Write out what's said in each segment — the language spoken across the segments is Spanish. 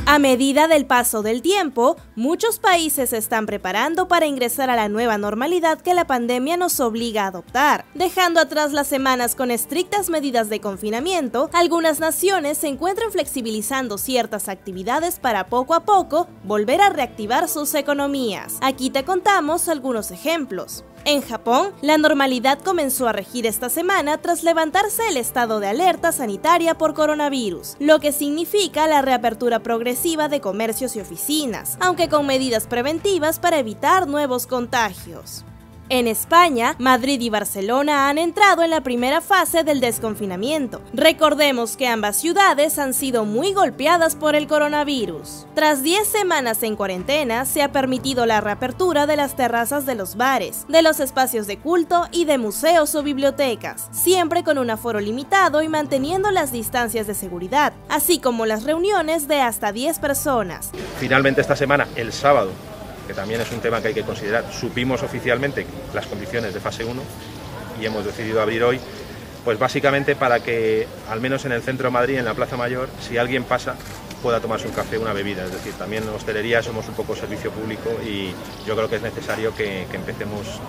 A medida del paso del tiempo, muchos países se están preparando para ingresar a la nueva normalidad que la pandemia nos obliga a adoptar. Dejando atrás las semanas con estrictas medidas de confinamiento, algunas naciones se encuentran flexibilizando ciertas actividades para poco a poco volver a reactivar sus economías. Aquí te contamos algunos ejemplos. En Japón, la normalidad comenzó a regir esta semana tras levantarse el estado de alerta sanitaria por coronavirus, lo que significa la reapertura progresiva de comercios y oficinas, aunque con medidas preventivas para evitar nuevos contagios. En España, Madrid y Barcelona han entrado en la primera fase del desconfinamiento. Recordemos que ambas ciudades han sido muy golpeadas por el coronavirus. Tras 10 semanas en cuarentena, se ha permitido la reapertura de las terrazas de los bares, de los espacios de culto y de museos o bibliotecas, siempre con un aforo limitado y manteniendo las distancias de seguridad, así como las reuniones de hasta 10 personas. Finalmente esta semana, el sábado, que también es un tema que hay que considerar, supimos oficialmente las condiciones de fase 1 y hemos decidido abrir hoy, pues básicamente para que, al menos en el centro de Madrid, en la Plaza Mayor, si alguien pasa, pueda tomarse un café, una bebida. Es decir, también en hostelería somos un poco servicio público y yo creo que es necesario que empecemos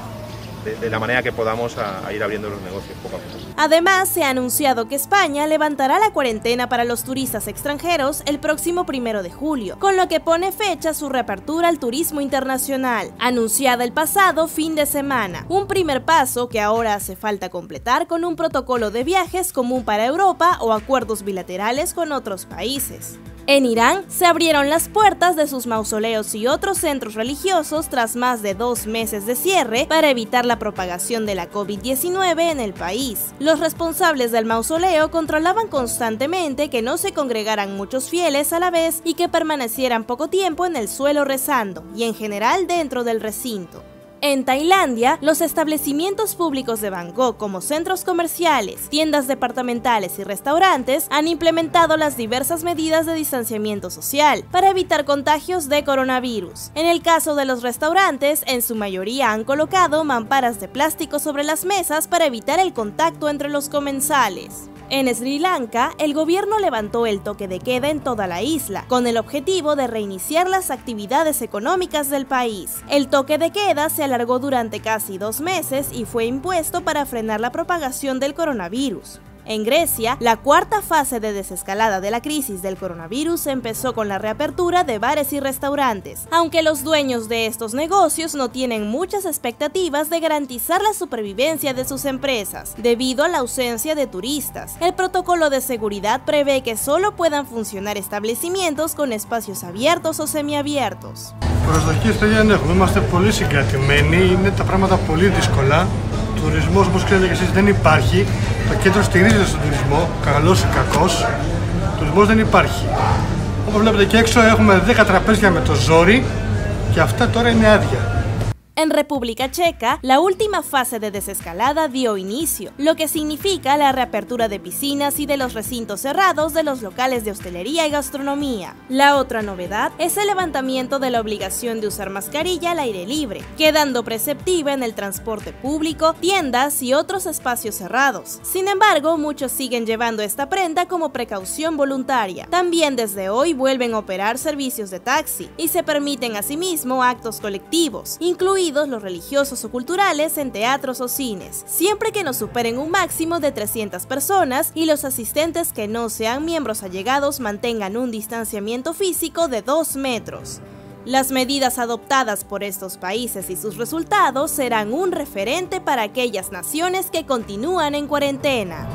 de la manera que podamos a ir abriendo los negocios poco a poco. Además, se ha anunciado que España levantará la cuarentena para los turistas extranjeros el próximo 1 de julio, con lo que pone fecha a su reapertura al turismo internacional, anunciada el pasado fin de semana. Un primer paso que ahora hace falta completar con un protocolo de viajes común para Europa o acuerdos bilaterales con otros países. En Irán, se abrieron las puertas de sus mausoleos y otros centros religiosos tras más de 2 meses de cierre para evitar la propagación de la COVID-19 en el país. Los responsables del mausoleo controlaban constantemente que no se congregaran muchos fieles a la vez y que permanecieran poco tiempo en el suelo rezando, y en general dentro del recinto. En Tailandia, los establecimientos públicos de Bangkok, como centros comerciales, tiendas departamentales y restaurantes, han implementado las diversas medidas de distanciamiento social para evitar contagios de coronavirus. En el caso de los restaurantes, en su mayoría han colocado mamparas de plástico sobre las mesas para evitar el contacto entre los comensales. En Sri Lanka, el gobierno levantó el toque de queda en toda la isla, con el objetivo de reiniciar las actividades económicas del país. El toque de queda se alargó durante casi 2 meses y fue impuesto para frenar la propagación del coronavirus. En Grecia, la cuarta fase de desescalada de la crisis del coronavirus empezó con la reapertura de bares y restaurantes, aunque los dueños de estos negocios no tienen muchas expectativas de garantizar la supervivencia de sus empresas, debido a la ausencia de turistas. El protocolo de seguridad prevé que solo puedan funcionar establecimientos con espacios abiertos o semiabiertos. Προσδοκίες παιδιά δεν έχουμε, είμαστε πολύ συγκρατημένοι, είναι τα πράγματα πολύ δύσκολα. Τουρισμός, όπως ξέρετε και εσείς, δεν υπάρχει. Το κέντρο στηρίζεται στον τουρισμό, καλός ή κακός. Τουρισμός δεν υπάρχει. Όπως βλέπετε και έξω έχουμε 10 τραπέζια με το ζόρι και αυτά τώρα είναι άδεια. En República Checa, la última fase de desescalada dio inicio, lo que significa la reapertura de piscinas y de los recintos cerrados de los locales de hostelería y gastronomía. La otra novedad es el levantamiento de la obligación de usar mascarilla al aire libre, quedando preceptiva en el transporte público, tiendas y otros espacios cerrados. Sin embargo, muchos siguen llevando esta prenda como precaución voluntaria. También desde hoy vuelven a operar servicios de taxi y se permiten asimismo actos colectivos, incluidos los religiosos o culturales en teatros o cines, siempre que no superen un máximo de 300 personas y los asistentes que no sean miembros allegados mantengan un distanciamiento físico de 2 metros. Las medidas adoptadas por estos países y sus resultados serán un referente para aquellas naciones que continúan en cuarentena.